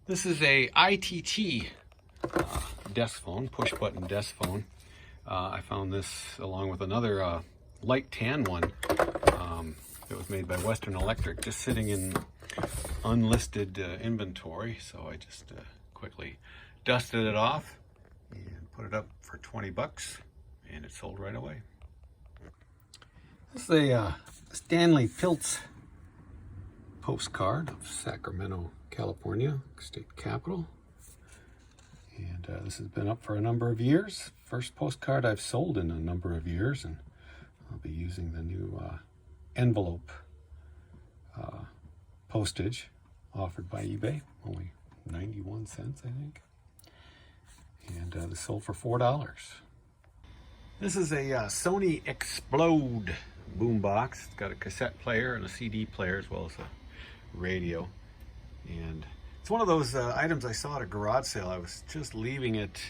This is a ITT desk phone, push button desk phone. I found this along with another light tan one that was made by Western Electric, just sitting in unlisted inventory. So I just quickly dusted it off and put it up for 20 bucks, and it sold right away. This is a Stanley Pilz postcard of Sacramento, California, state capital. And this has been up for a number of years. First postcard I've sold in a number of years, and I'll be using the new envelope postage offered by eBay, only 91 cents, I think. And this sold for $4. This is a Sony Explode boombox. It's got a cassette player and a CD player as well as a radio. And it's one of those items I saw at a garage sale. I was just leaving it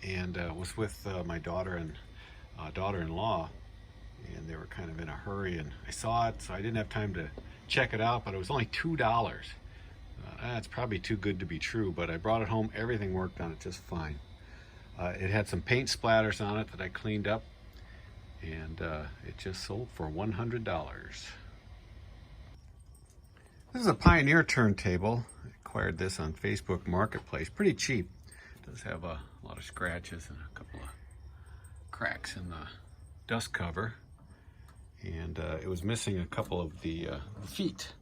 and was with my daughter and daughter-in-law, and they were kind of in a hurry, and I saw it, so I didn't have time to check it out, but it was only $2. That's probably too good to be true, but I brought it home. Everything worked on it just fine. It had some paint splatters on it that I cleaned up, and it just sold for $100. This is a Pioneer turntable. I acquired this on Facebook Marketplace. Pretty cheap. It does have a lot of scratches and a couple of cracks in the dust cover. And it was missing a couple of the feet.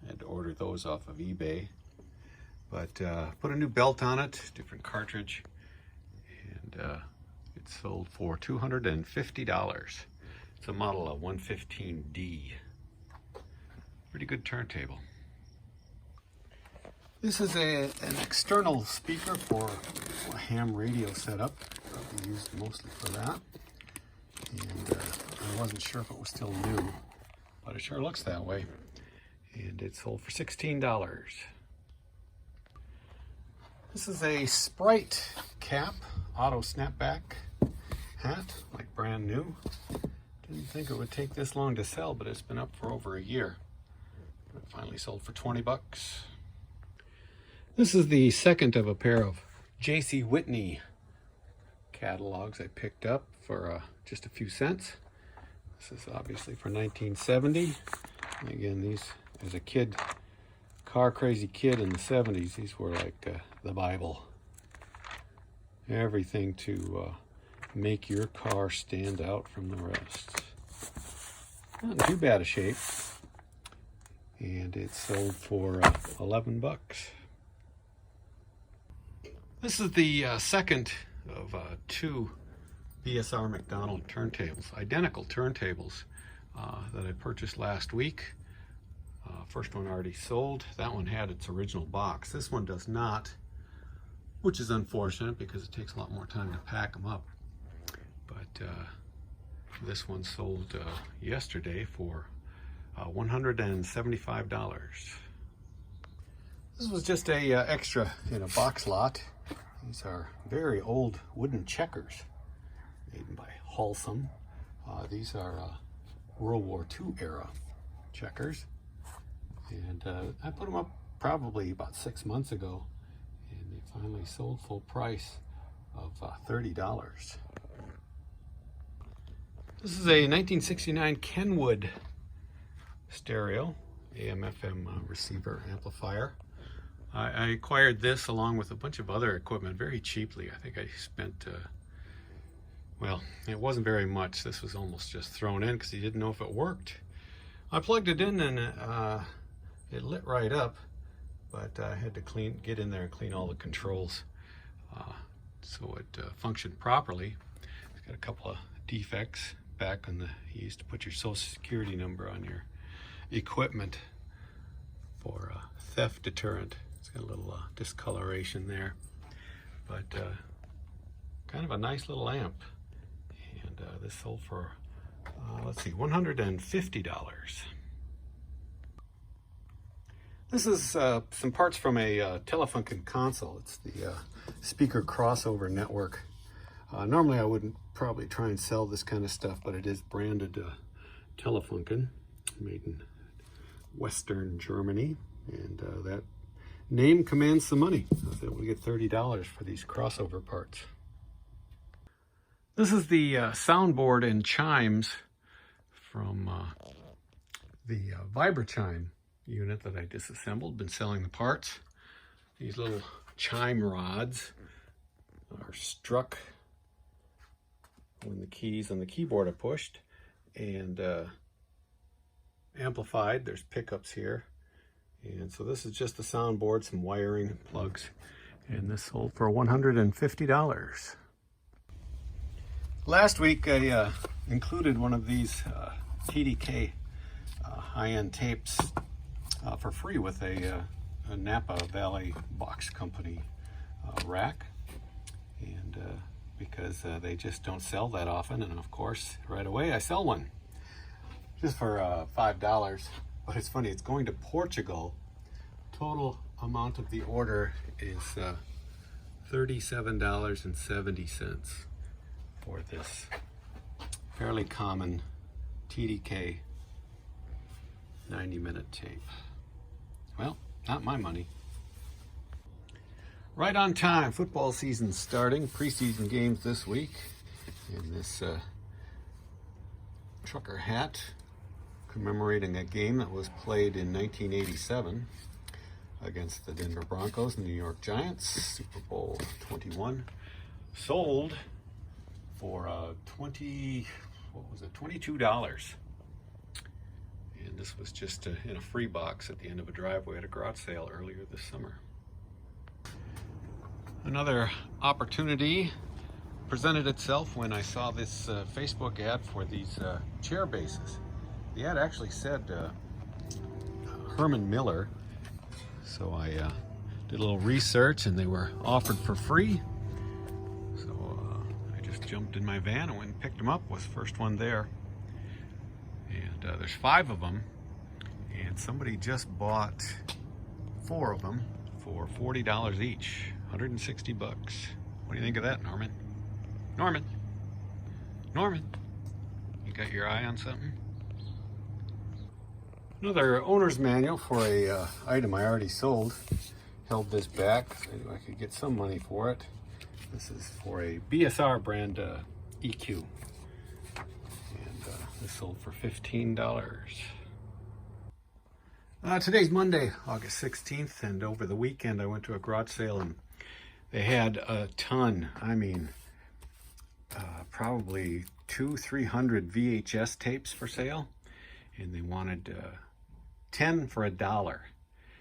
I had to order those off of eBay. But put a new belt on it, different cartridge. And it sold for $250. It's a model of 115D. Pretty good turntable. This is an external speaker for a ham radio setup. Probably used mostly for that. And I wasn't sure if it was still new, but it sure looks that way. And it sold for $16. This is a Sprite cap, auto snapback hat, like brand new. Didn't think it would take this long to sell, but it's been up for over a year. It finally sold for 20 bucks. This is the second of a pair of J.C. Whitney catalogs I picked up for just a few cents. This is obviously for 1970. And again, these, as a kid, car crazy kid in the 70s, these were like the Bible. Everything to make your car stand out from the rest. Not in too bad a shape. And it sold for 11 bucks. This is the second of two BSR McDonald turntables, identical turntables that I purchased last week. First one already sold. That one had its original box. This one does not, which is unfortunate because it takes a lot more time to pack them up. But this one sold yesterday for $175. This was just a extra in a box lot. These are very old wooden checkers made by Halsum. These are World War II era checkers. And I put them up probably about 6 months ago, and they finally sold full price of $30. This is a 1969 Kenwood stereo, AM/FM receiver amplifier. I acquired this along with a bunch of other equipment very cheaply. I think I spent, well, it wasn't very much. This was almost just thrown in because he didn't know if it worked. I plugged it in and it lit right up, but I had to get in there and clean all the controls so it functioned properly. It's got a couple of defects back on you used to put your social security number on your equipment for theft deterrent. It's got a little discoloration there, but kind of a nice little amp. And this sold for, let's see, $150. This is some parts from a Telefunken console. It's the speaker crossover network. Normally I wouldn't probably try and sell this kind of stuff, but it is branded Telefunken, made in Western Germany, and that name commands the money. I was able to get $30 for these crossover parts. This is the soundboard and chimes from the Vibrachime unit that I disassembled. Been selling the parts. These little chime rods are struck when the keys on the keyboard are pushed and amplified. There's pickups here. And so this is just the soundboard, some wiring and plugs. And this sold for $150. Last week I included one of these TDK high-end tapes for free with a Napa Valley Box Company rack. And because they just don't sell that often, and of course right away I sell one just for $5. But it's funny, it's going to Portugal. Total amount of the order is $37.70 for this fairly common TDK 90-minute tape. Well, not my money. Right on time, football season starting, preseason games this week. In this trucker hat, commemorating a game that was played in 1987 against the Denver Broncos and the New York Giants, Super Bowl 21. Sold for $22. And this was just in a free box at the end of a driveway at a garage sale earlier this summer. Another opportunity presented itself when I saw this Facebook ad for these chair bases. The ad actually said Herman Miller, so I did a little research and they were offered for free. So I just jumped in my van and went and picked them up. Was the first one there. And there's 5 of them, and somebody just bought 4 of them for $40 each, 160 bucks. What do you think of that, Norman? Norman, you got your eye on something? Another owner's manual for a item I already sold. Held this back so I could get some money for it. This is for a BSR brand EQ. This sold for $15. Today's Monday, August 16th, and over the weekend I went to a garage sale and they had a ton, I mean, probably 200-300 VHS tapes for sale, and they wanted 10 for $1.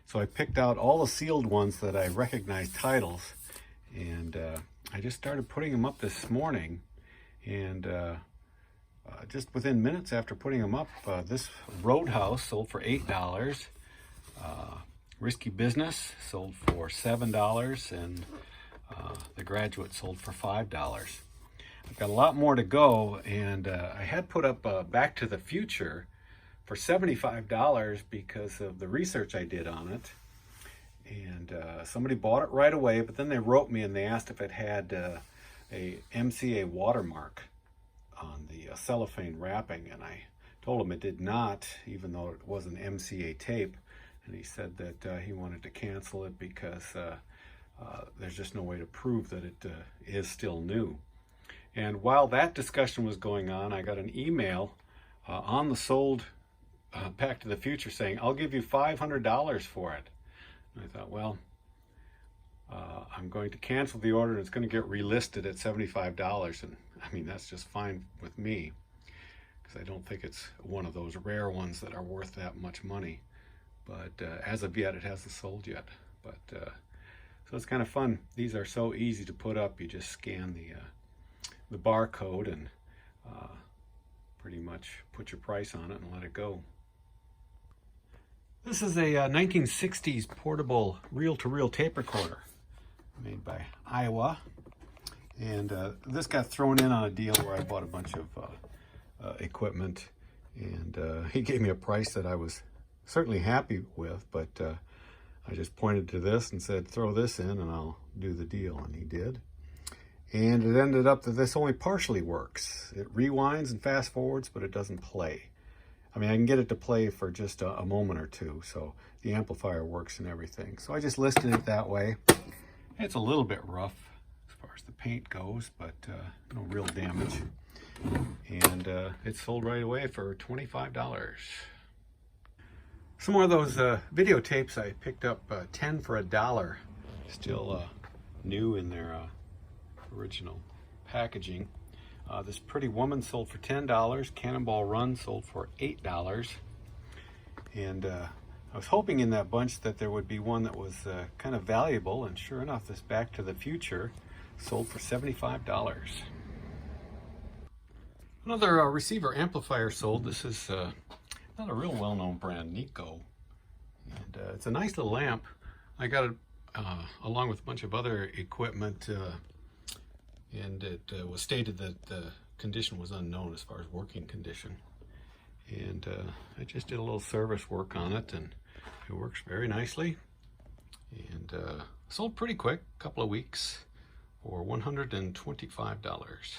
So I picked out all the sealed ones that I recognized titles, and I just started putting them up this morning, and just within minutes after putting them up, this Roadhouse sold for $8. Risky Business sold for $7, and The Graduate sold for $5. I've got a lot more to go, and I had put up Back to the Future for $75 because of the research I did on it. And somebody bought it right away, but then they wrote me and they asked if it had a MCA watermark on the cellophane wrapping, and I told him it did not, even though it was an MCA tape. And he said that he wanted to cancel it because there's just no way to prove that it is still new. And while that discussion was going on, I got an email on the sold Back to the Future saying, "I'll give you $500 for it." And I thought, well, I'm going to cancel the order and it's going to get relisted at $75. And I mean, that's just fine with me because I don't think it's one of those rare ones that are worth that much money. But as of yet, it hasn't sold yet. But so it's kind of fun. These are so easy to put up. You just scan the barcode and pretty much put your price on it and let it go. This is a 1960s portable reel-to-reel tape recorder made by Iowa. And this got thrown in on a deal where I bought a bunch of equipment. And he gave me a price that I was certainly happy with, but I just pointed to this and said, throw this in and I'll do the deal. And he did. And it ended up that this only partially works. It rewinds and fast forwards, but it doesn't play. I mean, I can get it to play for just a moment or two, so the amplifier works and everything. So I just listed it that way. It's a little bit rough as far as the paint goes, but no real damage. And it sold right away for $25. Some more of those videotapes. I picked up 10 for $1. Still new in their original packaging. This Pretty Woman sold for $10. Cannonball Run sold for $8. And I was hoping in that bunch that there would be one that was kind of valuable, and sure enough, this Back to the Future sold for $75. Another receiver amplifier sold. This is not a real well-known brand, Nico. And it's a nice little amp. I got it along with a bunch of other equipment, and it was stated that the condition was unknown as far as working condition. And I just did a little service work on it, and it works very nicely. And sold pretty quick, a couple of weeks, for $125.